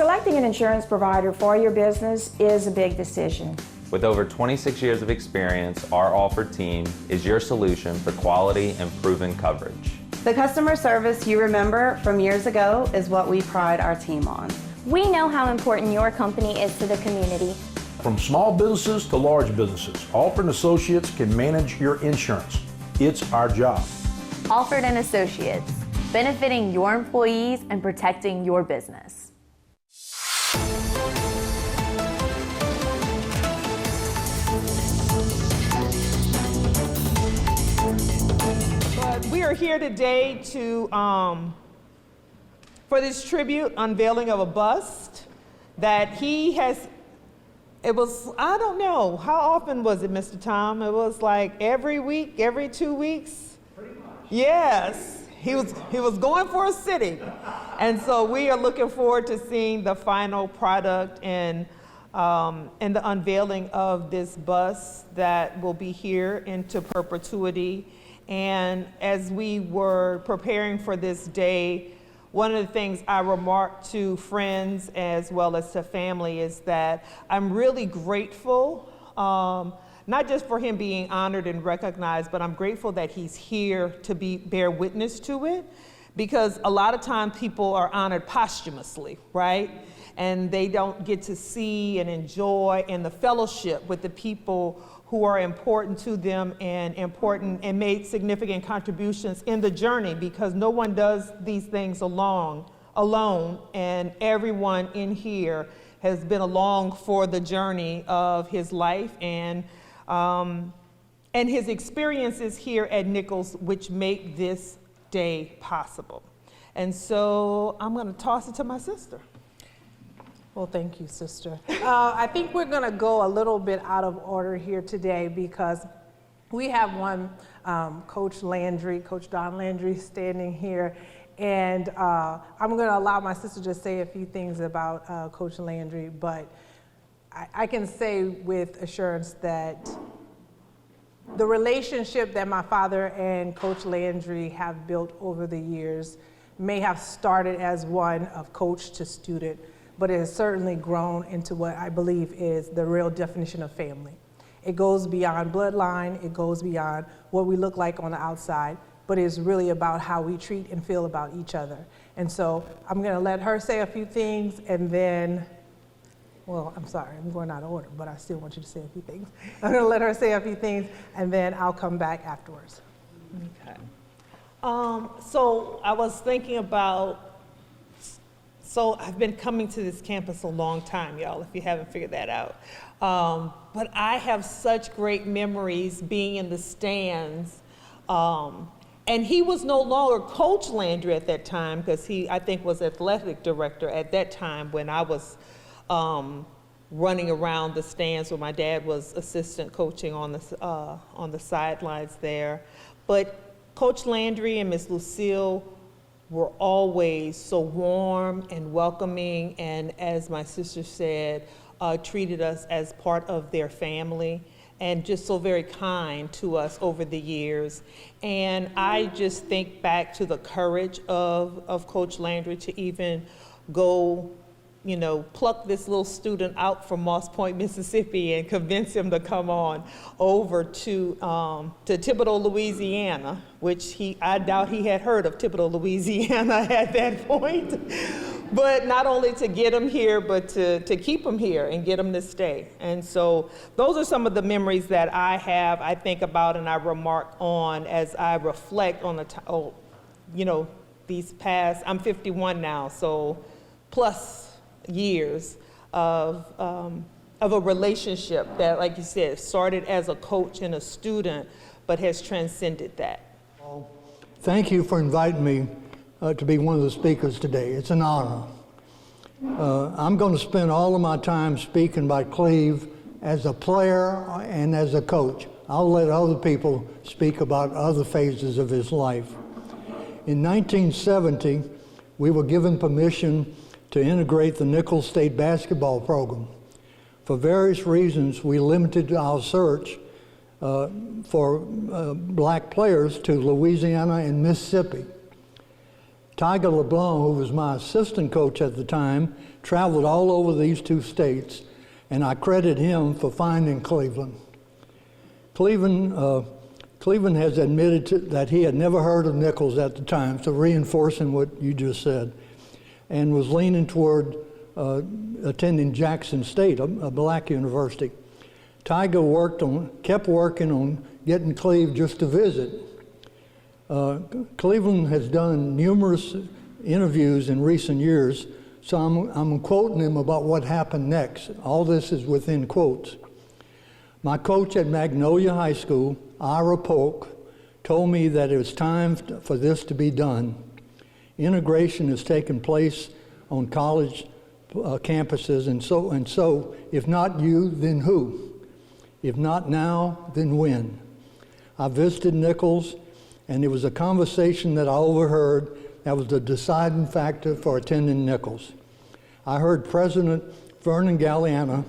Selecting an insurance provider for your business is a big decision. With over 26 years of experience, our Offered team is your solution for quality and proven coverage. The customer service you remember from years ago is what we pride our team on. We know how important your company is to the community. From small businesses to large businesses, Alford & Associates can manage your insurance. It's our job. Alford & Associates, benefiting your employees and protecting your business. But we are here today to for this tribute unveiling of a bust that he has. It was, I don't know, how often was it, Mr. Tom? It was like every week, every 2 weeks? Pretty much. Yes, he was going for a sitting. And so we are looking forward to seeing the final product and the unveiling of this bust that will be here into perpetuity. And as we were preparing for this day, one of the things I remarked to friends as well as to family is that I'm really grateful, not just for him being honored and recognized, but I'm grateful that he's here to bear witness to it, because a lot of times people are honored posthumously, right? And they don't get to see and enjoy and the fellowship with the people who are important to them and made significant contributions in the journey, because no one does these things alone, and everyone in here has been along for the journey of his life and his experiences here at Nicholls, which make this day possible. And so I'm gonna toss it to my sister. Well, thank you, sister. I think we're going to go a little bit out of order here today because we have one Coach Landry, Coach Don Landry, standing here. And I'm going to allow my sister to say a few things about Coach Landry, but I can say with assurance that the relationship that my father and Coach Landry have built over the years may have started as one of coach to student, but it has certainly grown into what I believe is the real definition of family. It goes beyond bloodline, it goes beyond what we look like on the outside, but it's really about how we treat and feel about each other. And so I'm gonna let her say a few things and then, well, I'm sorry, I'm going out of order, but I still want you to say a few things. I'm gonna let her say a few things and then I'll come back afterwards. Okay. So I was thinking about, so I've been coming to this campus a long time, y'all, if you haven't figured that out. But I have such great memories being in the stands. And he was no longer Coach Landry at that time, because he, I think, was athletic director at that time when I was running around the stands, where my dad was assistant coaching on the sidelines there. But Coach Landry and Miss Lucille were always so warm and welcoming, and as my sister said, treated us as part of their family, and just so very kind to us over the years. And I just think back to the courage of Coach Landry to even go, you know, pluck this little student out from Moss Point, Mississippi, and convince him to come on over to Thibodaux, Louisiana, which I doubt he had heard of Thibodaux, Louisiana at that point. But not only to get him here, but to keep him here and get him to stay. And so those are some of the memories that I have, I think about, and I remark on as I reflect on these past, I'm 51 now, so plus years of a relationship that, like you said, started as a coach and a student, but has transcended that. Well, thank you for inviting me to be one of the speakers today. It's an honor. I'm going to spend all of my time speaking about Cleve as a player and as a coach. I'll let other people speak about other phases of his life. In 1970, we were given permission to integrate the Nicholls State basketball program. For various reasons, we limited our search for black players to Louisiana and Mississippi. Tiger LeBlanc, who was my assistant coach at the time, traveled all over these two states, and I credit him for finding Cleveland. Cleveland has admitted that he had never heard of Nicholls at the time, so reinforcing what you just said, and was leaning toward attending Jackson State, a black university. Tiger kept working on getting Cleve just to visit. Cleveland has done numerous interviews in recent years, so I'm quoting him about what happened next. All this is within quotes. My coach at Magnolia High School, Ira Polk, told me that it was time for this to be done. Integration has taken place on college campuses, and so if not you, then who? If not now, then when? I visited Nicholls, and it was a conversation that I overheard that was the deciding factor for attending Nicholls. I heard President Vernon Galliana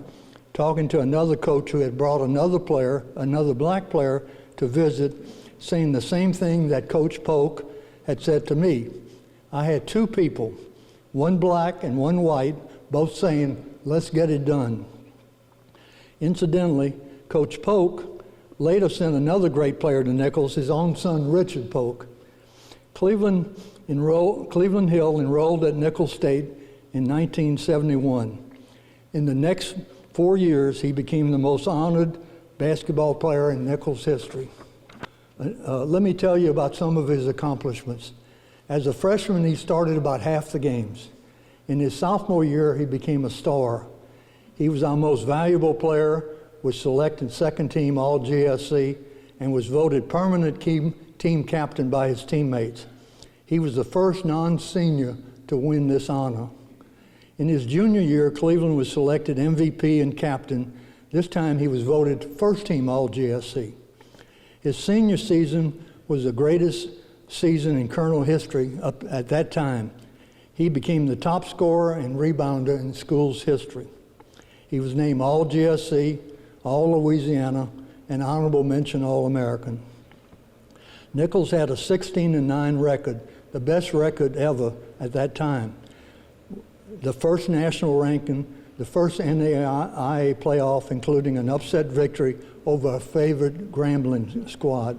talking to another coach who had brought another black player, to visit, saying the same thing that Coach Polk had said to me. I had two people, one black and one white, both saying, let's get it done. Incidentally, Coach Polk later sent another great player to Nicholls, his own son, Richard Polk. Cleveland Hill enrolled at Nicholls State in 1971. In the next 4 years, he became the most honored basketball player in Nicholls history. Let me tell you about some of his accomplishments. As a freshman, he started about half the games. In his sophomore year, he became a star. He was our most valuable player, was selected second team All GSC, and was voted permanent team captain by his teammates. He was the first non-senior to win this honor. In his junior year, Cleveland was selected MVP and captain. This time he was voted first team All GSC. His senior season was the greatest season in Colonel history up at that time. He became the top scorer and rebounder in school's history. He was named All GSC, All Louisiana, and honorable mention All-American. Nicholls had a 16-9 record, the best record ever at that time. The first national ranking, the first NAIA playoff, including an upset victory over a favored Grambling squad.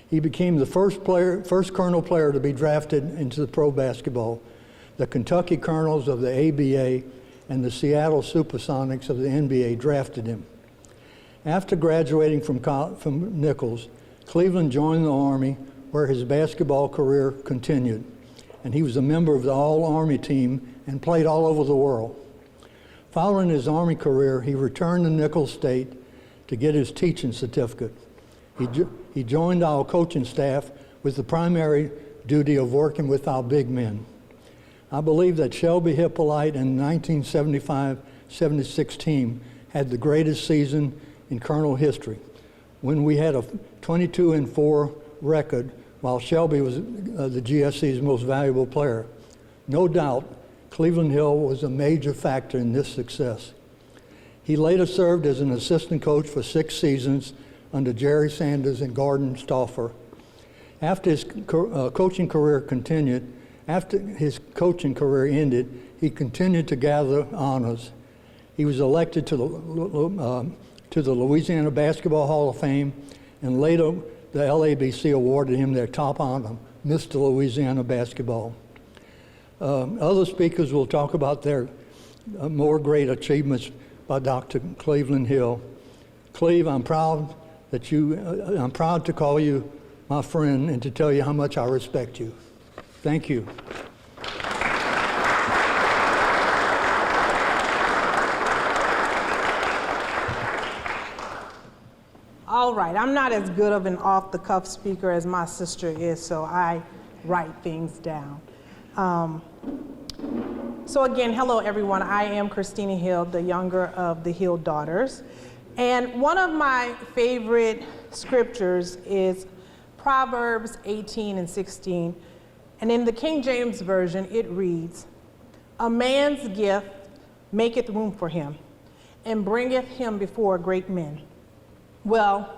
He became the first Colonel player to be drafted into the pro basketball. The Kentucky Colonels of the ABA and the Seattle Supersonics of the NBA drafted him. After graduating from Nicholls, Cleveland joined the Army, where his basketball career continued. And he was a member of the All-Army team and played all over the world. Following his Army career, he returned to Nicholls State to get his teaching certificate. He joined our coaching staff with the primary duty of working with our big men. I believe that Shelby Hippolyte and the 1975-76 team had the greatest season in Colonel history, when we had a 22-4 record, while Shelby was the GSC's most valuable player. No doubt, Cleveland Hill was a major factor in this success. He later served as an assistant coach for 6 seasons under Jerry Sanders and Gordon Stauffer. After his coaching career ended, he continued to gather honors. He was elected to the Louisiana Basketball Hall of Fame, and later the LABC awarded him their top honor, Mr. Louisiana Basketball. Other speakers will talk about their more great achievements by Dr. Cleveland Hill. Cleve, I'm proud to call you my friend and to tell you how much I respect you. Thank you. All right, I'm not as good of an off-the-cuff speaker as my sister is, so I write things down. So again, hello everyone. I am Christina Hill, the younger of the Hill daughters. And one of my favorite scriptures is Proverbs 18:16. And in the King James Version, it reads, "A man's gift maketh room for him, and bringeth him before great men." Well,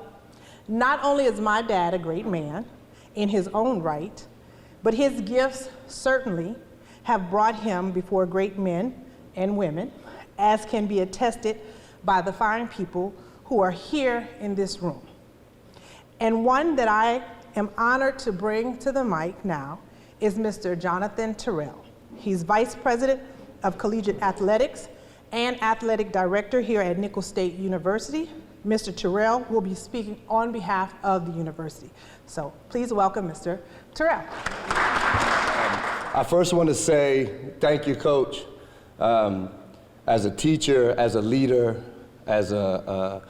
not only is my dad a great man in his own right, but his gifts certainly have brought him before great men and women, as can be attested by the fine people who are here in this room. And one that I am honored to bring to the mic now is Mr. Jonathan Terrell. He's Vice President of Collegiate Athletics and Athletic Director here at Nicholls State University. Mr. Terrell will be speaking on behalf of the university. So please welcome Mr. Terrell. I first want to say thank you, Coach. As a teacher, as a leader, as a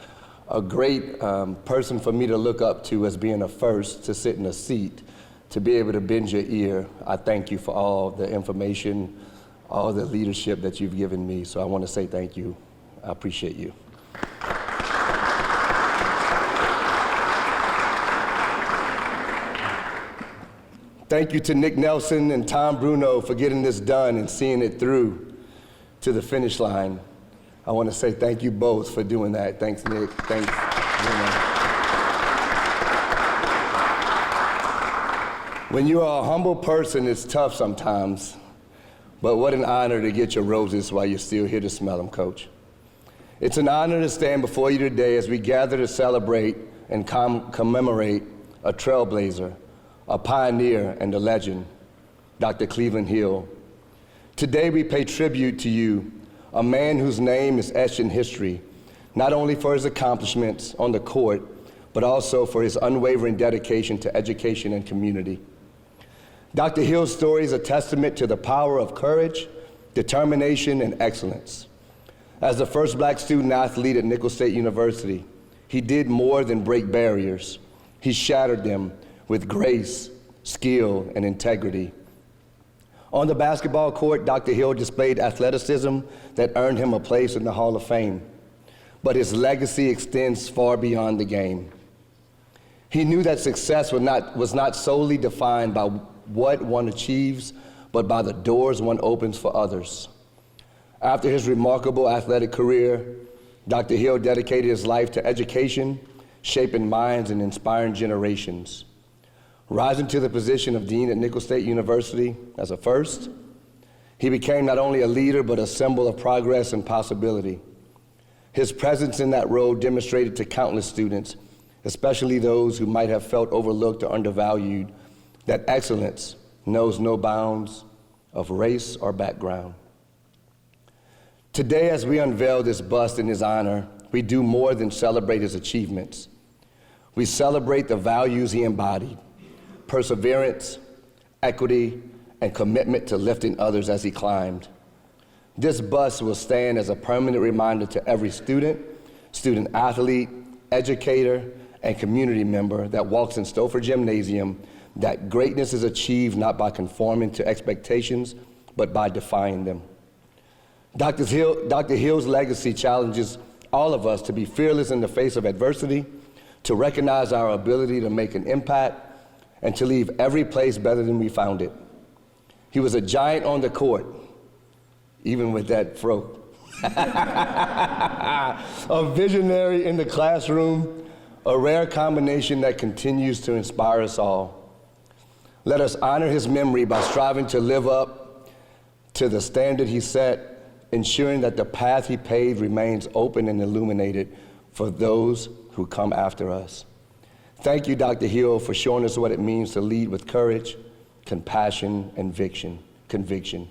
great person for me to look up to as being a first to sit in a seat, to be able to bend your ear, I thank you for all the information, all the leadership that you've given me. So I want to say thank you. I appreciate you. Thank you to Nick Nelson and Tom Bruno for getting this done and seeing it through to the finish line. I want to say thank you both for doing that. Thanks, Nick. Thanks, Bruno. When you are a humble person, it's tough sometimes, but what an honor to get your roses while you're still here to smell them, Coach. It's an honor to stand before you today as we gather to celebrate and commemorate a trailblazer, a pioneer and a legend, Dr. Cleveland Hill. Today we pay tribute to you, a man whose name is etched in history, not only for his accomplishments on the court, but also for his unwavering dedication to education and community. Dr. Hill's story is a testament to the power of courage, determination, and excellence. As the first black student athlete at Nicholls State University, he did more than break barriers. He shattered them with grace, skill, and integrity. On the basketball court, Dr. Hill displayed athleticism that earned him a place in the Hall of Fame, but his legacy extends far beyond the game. He knew that success was not solely defined by what one achieves, but by the doors one opens for others. After his remarkable athletic career, Dr. Hill dedicated his life to education, shaping minds and inspiring generations. Rising to the position of dean at Nicholls State University as a first, he became not only a leader, but a symbol of progress and possibility. His presence in that role demonstrated to countless students, especially those who might have felt overlooked or undervalued, that excellence knows no bounds of race or background. Today, as we unveil this bust in his honor, we do more than celebrate his achievements. We celebrate the values he embodied: perseverance, equity, and commitment to lifting others as he climbed. This bust will stand as a permanent reminder to every student, student athlete, educator, and community member that walks in Stouffer Gymnasium that greatness is achieved not by conforming to expectations, but by defying them. Dr. Hill's legacy challenges all of us to be fearless in the face of adversity, to recognize our ability to make an impact, and to leave every place better than we found it. He was a giant on the court, even with that fro. A visionary in the classroom, a rare combination that continues to inspire us all. Let us honor his memory by striving to live up to the standard he set, ensuring that the path he paved remains open and illuminated for those who come after us. Thank you, Dr. Hill, for showing us what it means to lead with courage, compassion, and conviction.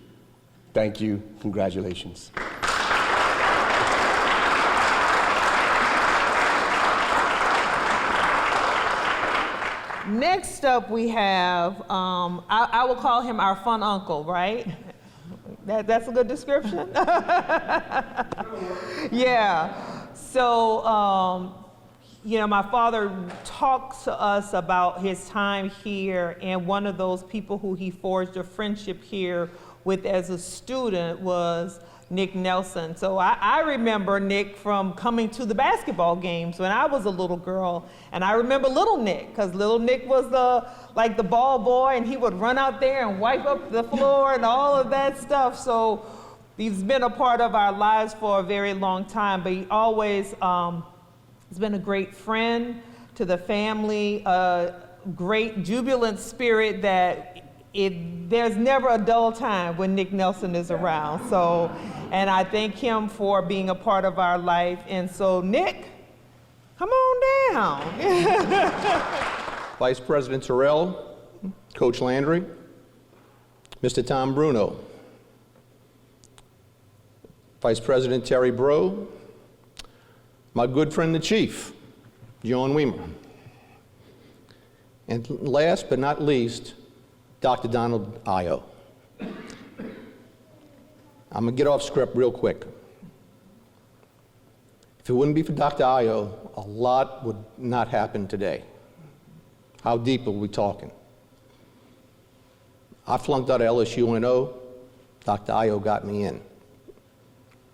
Thank you. Congratulations. Next up, we have, I will call him our fun uncle, right? That's a good description? Yeah. So, my father talks to us about his time here, and one of those people who he forged a friendship here with as a student was Nick Nelson. So I remember Nick from coming to the basketball games when I was a little girl, and I remember little Nick, because little Nick was the ball boy, and he would run out there and wipe up the floor and all of that stuff. So he's been a part of our lives for a very long time, but he always has been a great friend to the family, a great jubilant spirit that there's never a dull time when Nick Nelson is around. So, and I thank him for being a part of our life. And so, Nick, come on down. Vice President Terrell, Coach Landry, Mr. Tom Bruno, Vice President Terry Bro, my good friend the Chief, John Weimer, and last but not least, Dr. Donald Io. I'm gonna get off script real quick. If it wouldn't be for Dr. Io, a lot would not happen today. How deep are we talking? I flunked out of LSU in '0. Dr. Io got me in.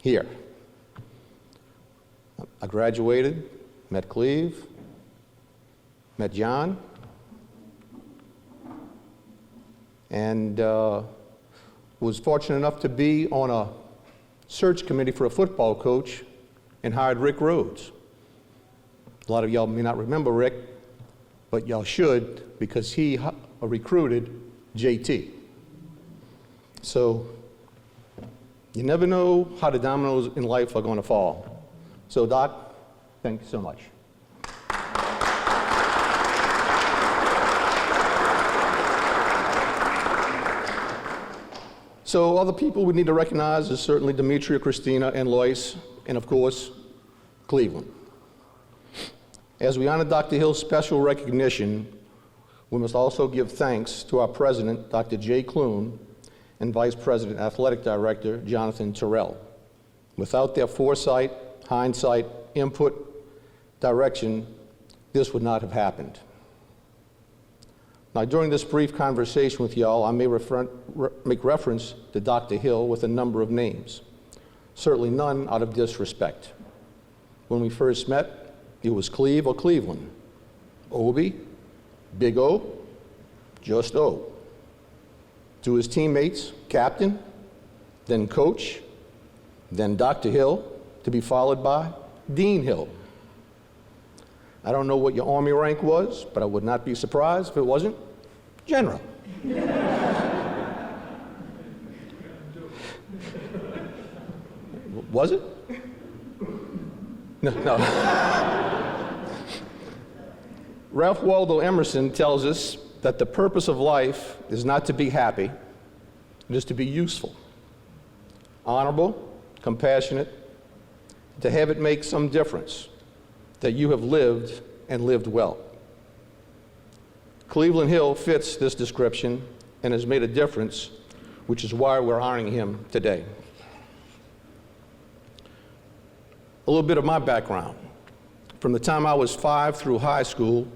Here. I graduated, met Cleve, met John, and was fortunate enough to be on a search committee for a football coach and hired Rick Rhodes. A lot of y'all may not remember Rick, but y'all should, because he recruited JT. So you never know how the dominoes in life are going to fall. So Doc, thank you so much. So other people we need to recognize is certainly Demetria, Christina, and Lois, and of course, Cleveland. As we honor Dr. Hill's special recognition, we must also give thanks to our president, Dr. Jay Clune, and Vice President Athletic Director, Jonathan Terrell. Without their foresight, hindsight, input, direction, this would not have happened. Now, during this brief conversation with y'all, I may make reference to Dr. Hill with a number of names, certainly none out of disrespect. When we first met, it was Cleve or Cleveland, Obi, Big O, just O. To his teammates, captain, then coach, then Dr. Hill, to be followed by Dean Hill. I don't know what your Army rank was, but I would not be surprised if it wasn't General. Was it? No. Ralph Waldo Emerson tells us that the purpose of life is not to be happy, it is to be useful, honorable, compassionate, to have it make some difference, that you have lived and lived well. Cleveland Hill fits this description and has made a difference, which is why we're honoring him today. A little bit of my background. From the time I was 5 through high school,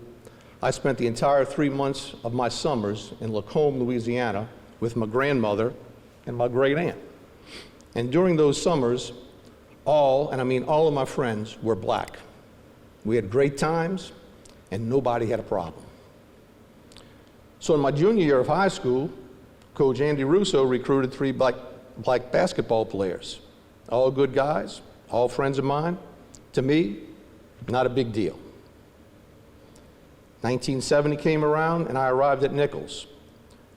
I spent the entire 3 months of my summers in Lacombe, Louisiana, with my grandmother and my great aunt. And during those summers, all, and I mean all of my friends were black. We had great times, and nobody had a problem. So in my junior year of high school, Coach Andy Russo recruited 3 black basketball players. All good guys, all friends of mine. To me, not a big deal. 1970 came around, and I arrived at Nicholls.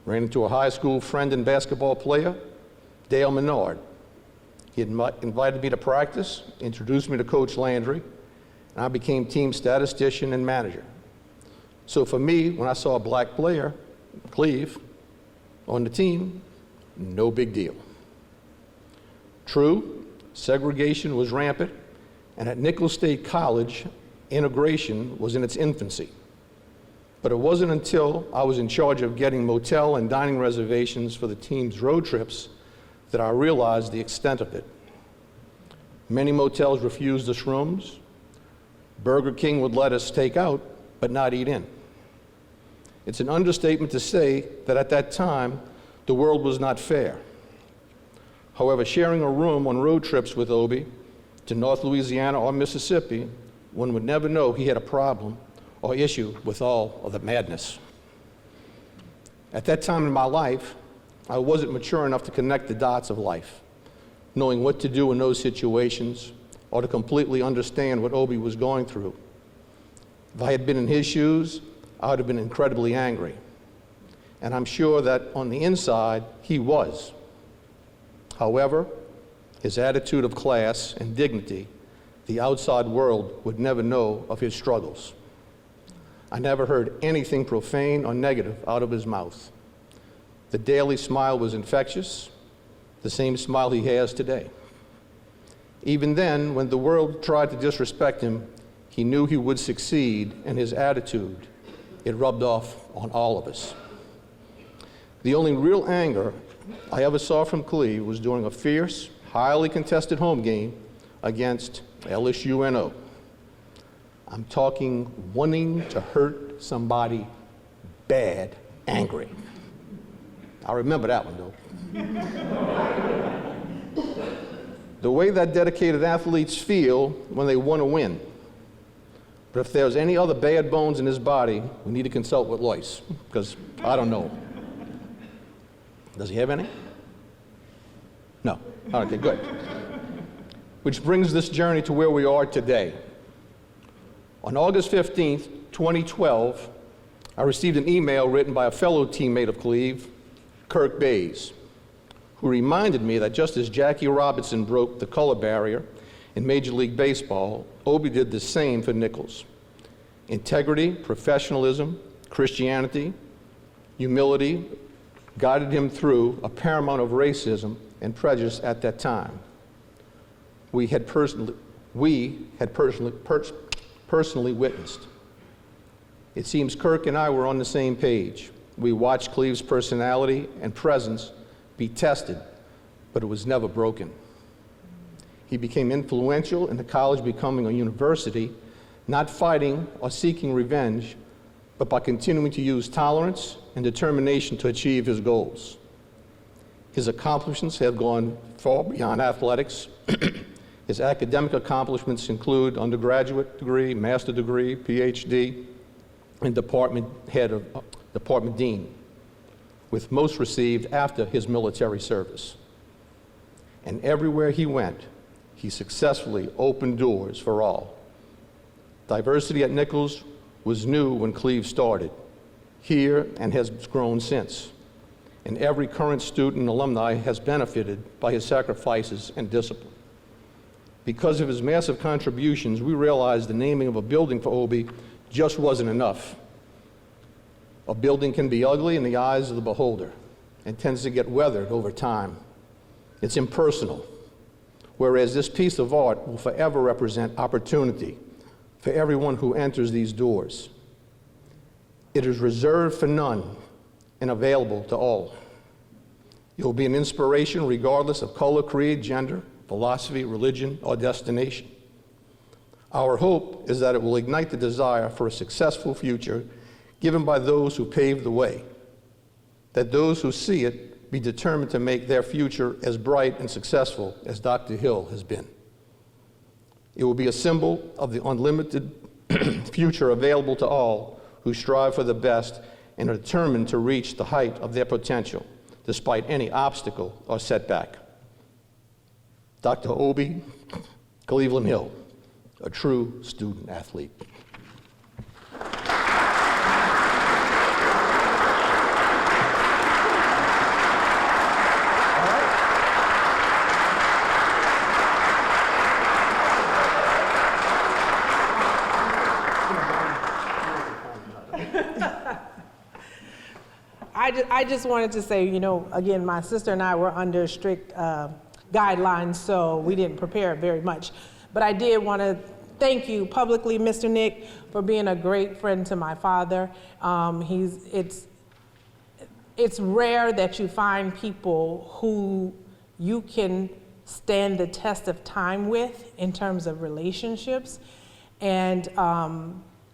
Ran into a high school friend and basketball player, Dale Menard. He had invited me to practice, introduced me to Coach Landry, and I became team statistician and manager. So for me, when I saw a black player, Cleve, on the team, no big deal. True, segregation was rampant, and at Nicholls State College, integration was in its infancy. But it wasn't until I was in charge of getting motel and dining reservations for the team's road trips that I realized the extent of it. Many motels refused us rooms. Burger King would let us take out, but not eat in. It's an understatement to say that at that time, the world was not fair. However, sharing a room on road trips with Obi to North Louisiana or Mississippi, one would never know he had a problem or issue with all of the madness. At that time in my life, I wasn't mature enough to connect the dots of life, knowing what to do in those situations or to completely understand what Obi was going through. If I had been in his shoes, I would have been incredibly angry. and I'm sure that on the inside, he was. However, his attitude of class and dignity, the outside world would never know of his struggles. I never heard anything profane or negative out of his mouth. The daily smile was infectious, the same smile he has today. Even then, when the world tried to disrespect him, he knew he would succeed, and his attitude, it rubbed off on all of us. The only real anger I ever saw from Cleve was during a fierce, highly contested home game against LSUNO. I'm talking wanting to hurt somebody bad, angry. I remember that one, though. The way that dedicated athletes feel when they want to win. But if there's any other bad bones in his body, we need to consult with Lois, because I don't know. Does he have any? No. Okay, good. Which brings this journey to where we are today. On August 15th, 2012, I received an email written by a fellow teammate of Cleve, Kirk Bays, who reminded me that just as Jackie Robinson broke the color barrier in Major League Baseball, Obi did the same for Nicholls. Integrity, professionalism, Christianity, humility guided him through a paramount of racism and prejudice at that time. We had personally witnessed. It seems Kirk and I were on the same page. We watched Cleve's personality and presence be tested, but it was never broken. He became influential in the college becoming a university, not fighting or seeking revenge, but by continuing to use tolerance and determination to achieve his goals. His accomplishments have gone far beyond athletics. His academic accomplishments include undergraduate degree, master degree, PhD, and department dean, with most received after his military service. And everywhere he went, he successfully opened doors for all. Diversity at Nicholls was new when Cleve started, here and has grown since. And every current student and alumni has benefited by his sacrifices and discipline. Because of his massive contributions, we realized the naming of a building for Obi just wasn't enough. A building can be ugly in the eyes of the beholder and tends to get weathered over time. It's impersonal, whereas this piece of art will forever represent opportunity for everyone who enters these doors. It is reserved for none and available to all. It will be an inspiration regardless of color, creed, gender, philosophy, religion, or destination. Our hope is that it will ignite the desire for a successful future given by those who paved the way, that those who see it be determined to make their future as bright and successful as Dr. Hill has been. It will be a symbol of the unlimited future available to all who strive for the best and are determined to reach the height of their potential, despite any obstacle or setback. Dr. Obi Cleveland Hill, a true student athlete. I just wanted to say, you know, again, my sister and I were under strict guidelines, so we didn't prepare very much. But I did want to thank you publicly, Mr. Nick, for being a great friend to my father. It's rare that you find people who you can stand the test of time with in terms of relationships. And,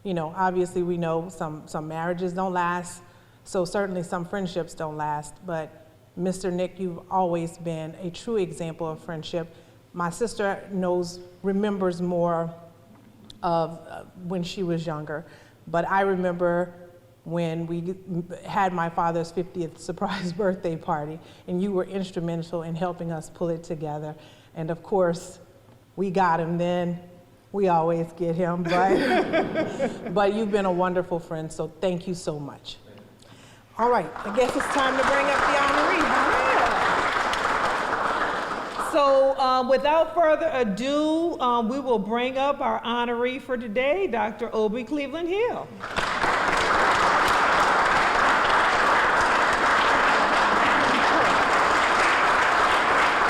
you know, obviously we know some marriages don't last, so certainly some friendships don't last, but Mr. Nick, you've always been a true example of friendship. My sister remembers more of when she was younger, but I remember when we had my father's 50th surprise birthday party, and you were instrumental in helping us pull it together. And of course, we got him then. We always get him, but you've been a wonderful friend, so thank you so much. All right, I guess it's time to bring up the honoree. So without further ado, we will bring up our honoree for today, Dr. Obi Cleveland Hill.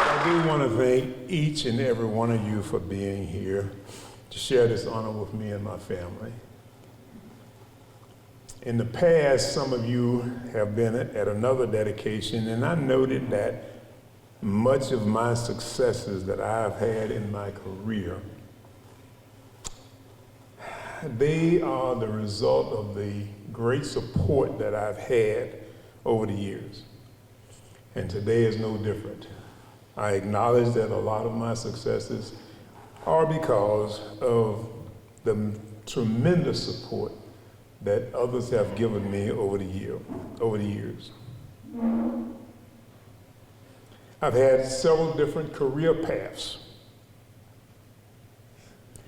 I do want to thank each and every one of you for being here to share this honor with me and my family. In the past, some of you have been at another dedication, and I noted that much of my successes that I've had in my career, they are the result of the great support that I've had over the years. And today is no different. I acknowledge that a lot of my successes are because of the tremendous support that others have given me over the years. I've had several different career paths,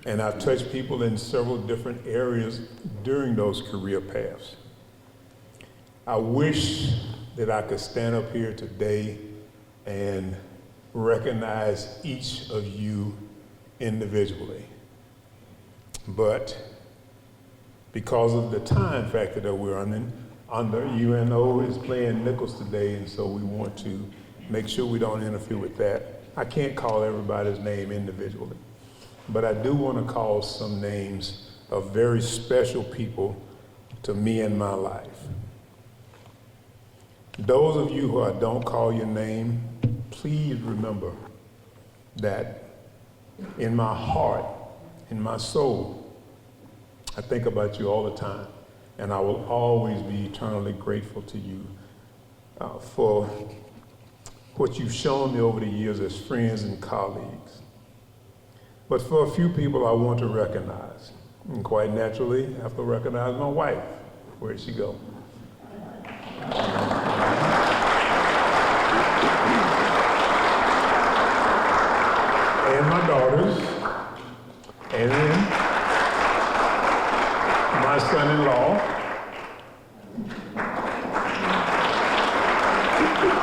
and I've touched people in several different areas during those career paths. I wish that I could stand up here today and recognize each of you individually, but because of the time factor that we're under, UNO is playing Nicholls today, and so we want to make sure we don't interfere with that. I can't call everybody's name individually, but I do want to call some names of very special people to me in my life. Those of you who I don't call your name, please remember that in my heart, in my soul, I think about you all the time, and I will always be eternally grateful to you for what you've shown me over the years as friends and colleagues. But for a few people I want to recognize, and quite naturally, I have to recognize my wife. Where'd she go? And my daughters, and then my son-in-law,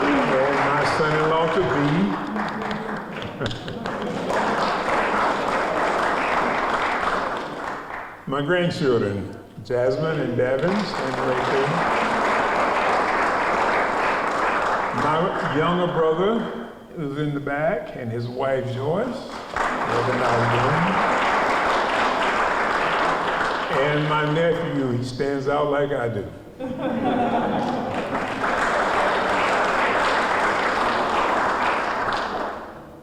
and my son-in-law to be, my grandchildren, Jasmine and Davin, stand right there. My younger brother, who's in the back, and his wife Joyce, recognize them. And my nephew, he stands out like I do.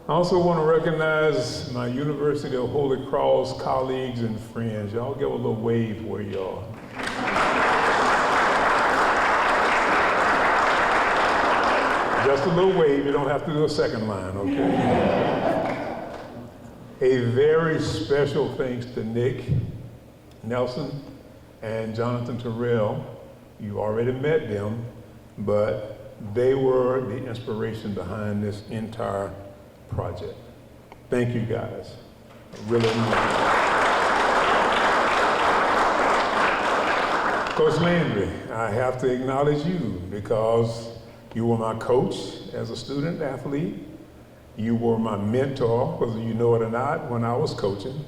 I also want to recognize my University of Holy Cross colleagues and friends. Y'all give a little wave where you are. Just a little wave, you don't have to do a second line, okay? A very special thanks to Nick Nelson and Jonathan Terrell. You already met them, but they were the inspiration behind this entire project. Thank you guys. I really appreciate it. Coach Landry, I have to acknowledge you because you were my coach as a student athlete. You were my mentor, whether you know it or not, when I was coaching,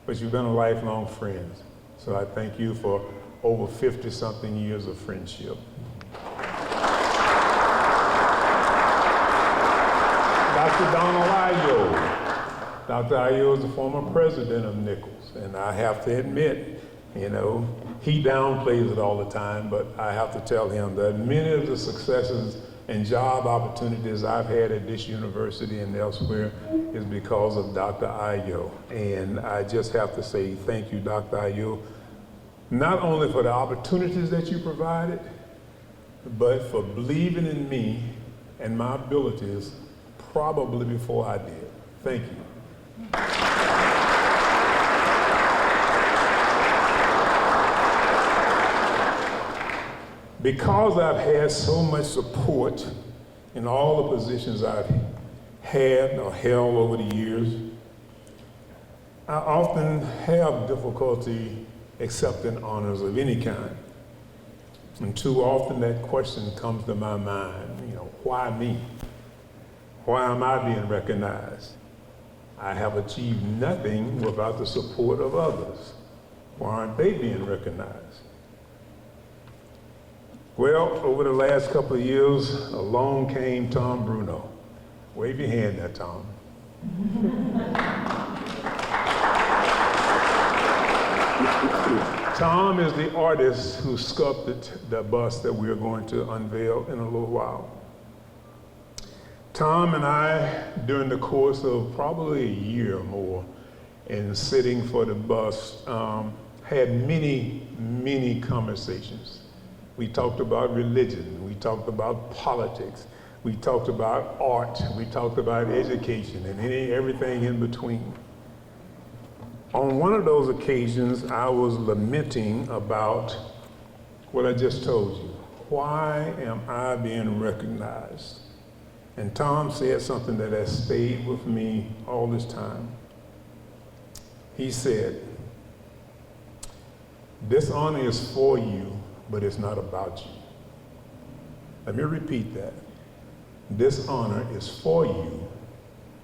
but you've been a lifelong friend. So I thank you for over 50-something years of friendship. Dr. Donald Ayo. Dr. Ayo is the former president of Nicholls, and I have to admit, you know, he downplays it all the time, but I have to tell him that many of the successes and job opportunities I've had at this university and elsewhere is because of Dr. Ayo. And I just have to say thank you, Dr. Ayo, not only for the opportunities that you provided, but for believing in me and my abilities probably before I did. Thank you. Because I've had so much support in all the positions I've had or held over the years, I often have difficulty accepting honors of any kind. And too often that question comes to my mind, why me? Why am I being recognized? I have achieved nothing without the support of others. Why aren't they being recognized? Well, over the last couple of years, along came Tom Bruno. Wave your hand there, Tom. Tom is the artist who sculpted the bust that we are going to unveil in a little while. Tom and I, during the course of probably a year or more in sitting for the bust, had many conversations. We talked about religion, we talked about politics, we talked about art, we talked about education, and everything in between. On one of those occasions, I was lamenting about what I just told you. Why am I being recognized? And Tom said something that has stayed with me all this time. He said, "This honor is for you, but it's not about you." Let me repeat that. This honor is for you,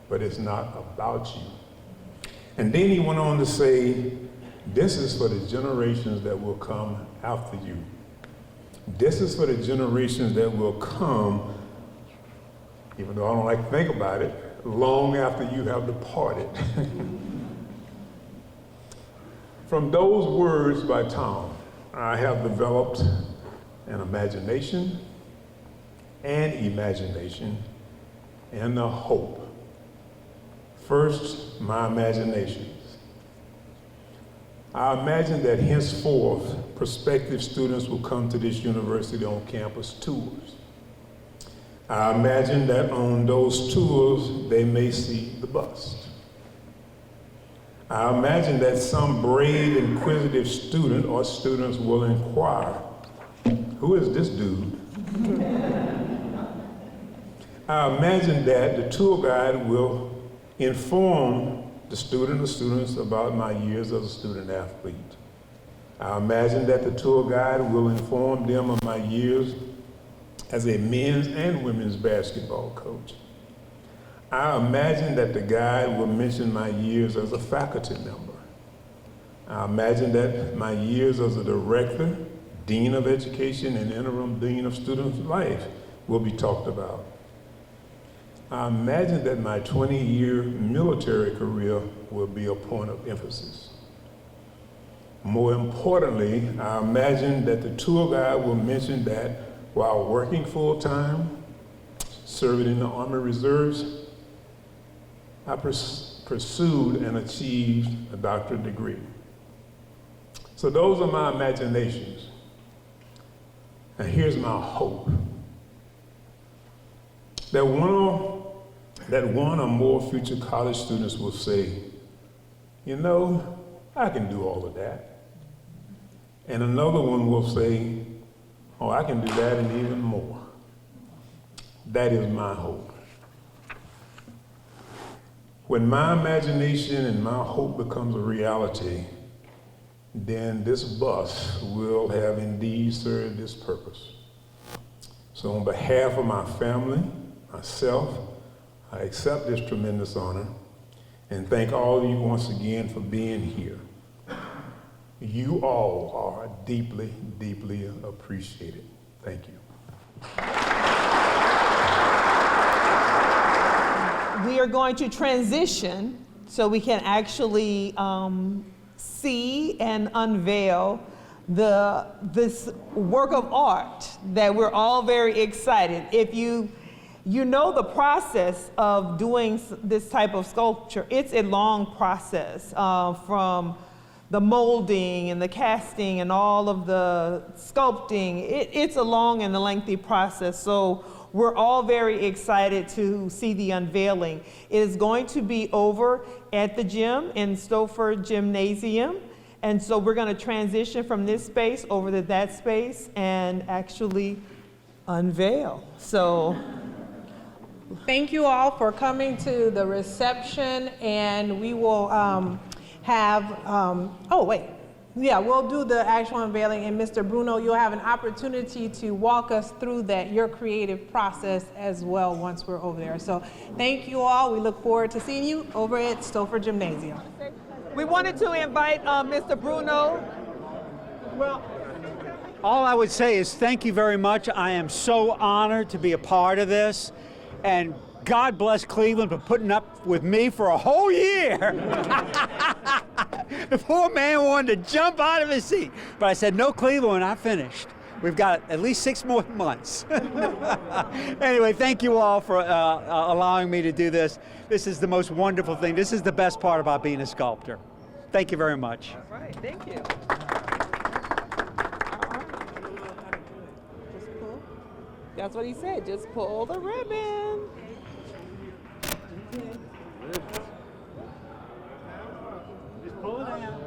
but it's not about you. And then he went on to say, this is for the generations that will come after you. This is for the generations that will come, even though I don't like to think about it, long after you have departed. From those words by Tom, I have developed an imagination and a hope. First, my imaginations. I imagine that henceforth, prospective students will come to this university on campus tours. I imagine that on those tours, they may see the bust. I imagine that some brave, inquisitive student or students will inquire, who is this dude? I imagine that the tour guide will inform the student or students about my years as a student athlete. I imagine that the tour guide will inform them of my years as a men's and women's basketball coach. I imagine that the guide will mention my years as a faculty member. I imagine that my years as a director, dean of education, and interim dean of student life will be talked about. I imagine that my 20-year military career will be a point of emphasis. More importantly, I imagine that the tour guide will mention that while working full-time, serving in the Army Reserves, I pursued and achieved a doctorate degree. So those are my imaginations. And here's my hope. That one or more future college students will say, I can do all of that. And another one will say, I can do that and even more. That is my hope. When my imagination and my hope becomes a reality, then this bus will have indeed served this purpose. So on behalf of my family, myself, I accept this tremendous honor and thank all of you once again for being here. You all are deeply, deeply appreciated. Thank you. We are going to transition so we can actually see and unveil this work of art that we're all very excited. If you know the process of doing this type of sculpture, it's a long process from the molding and the casting and all of the sculpting. It's a long and a lengthy process. So we're all very excited to see the unveiling. It is going to be over at the gym in Stoford Gymnasium. And so we're going to transition from this space over to that space and actually unveil. So thank you all for coming to the reception, and we will have, Yeah, we'll do the actual unveiling, and Mr. Bruno, you'll have an opportunity to walk us through your creative process as well once we're over there. So thank you all. We look forward to seeing you over at Stouffer Gymnasium. We wanted to invite Mr. Bruno. Well, all I would say is thank you very much. I am so honored to be a part of this, and God bless Cleveland for putting up with me for a whole year. The poor man wanted to jump out of his seat, but I said, no, Cleveland, when I finished. We've got at least 6 more months. Anyway, thank you all for allowing me to do this. This is the most wonderful thing. This is the best part about being a sculptor. Thank you very much. All right, thank you. Just pull. That's what he said, just pull the ribbon. Just pull it down.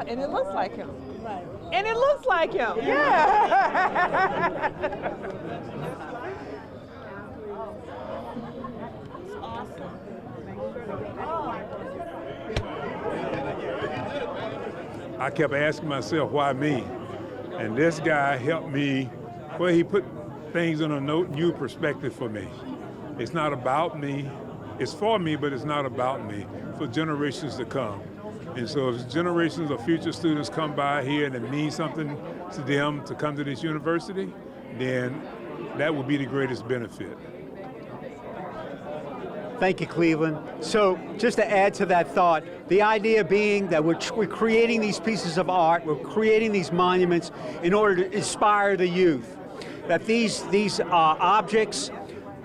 And it looks like him. Right. And it looks like him. Yeah. I kept asking myself, why me? And this guy helped me, well, he put things in a new perspective for me. It's not about me. It's for me, but it's not about me. For generations to come. And so if generations of future students come by here and it means something to them to come to this university, then that will be the greatest benefit. Thank you, Cleveland. So just to add to that thought, the idea being that we're creating these pieces of art, we're creating these monuments in order to inspire the youth, that these objects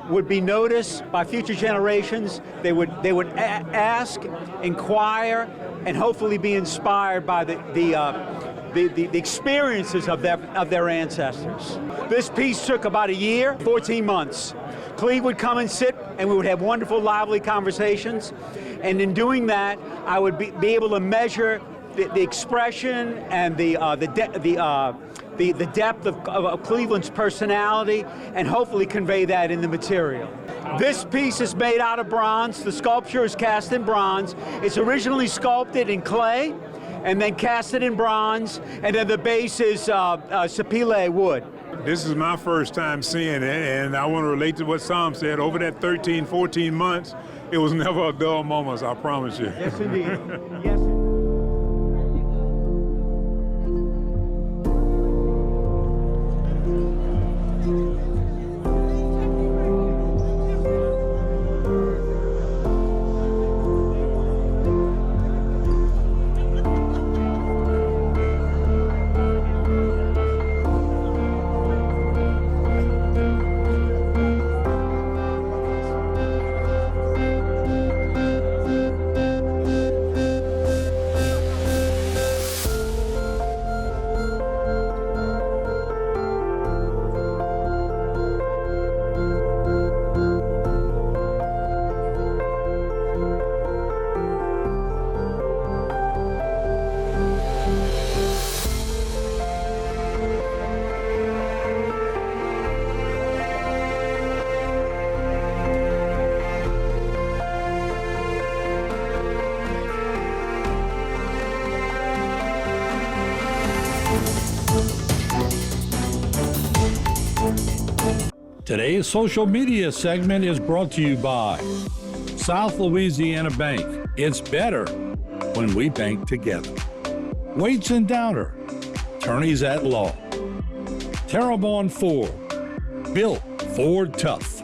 would be noticed by future generations. They would ask, inquire, and hopefully be inspired by the experiences of their ancestors. This piece took about a year, 14 months. Cleve would come and sit, and we would have wonderful, lively conversations. And in doing that, I would be able to measure the expression and the depth of Cleveland's personality, and hopefully convey that in the material. This piece is made out of bronze. The sculpture is cast in bronze. It's originally sculpted in clay, and then casted in bronze, and then the base is sapele wood. This is my first time seeing it, and I want to relate to what Sam said. Over that 13, 14 months, it was never a dull moment, I promise you. Yes, indeed. Yes. Today's social media segment is brought to you by South Louisiana Bank. It's better when we bank together. Waits and Downer, attorneys at law. Terrebonne Ford, built Ford tough.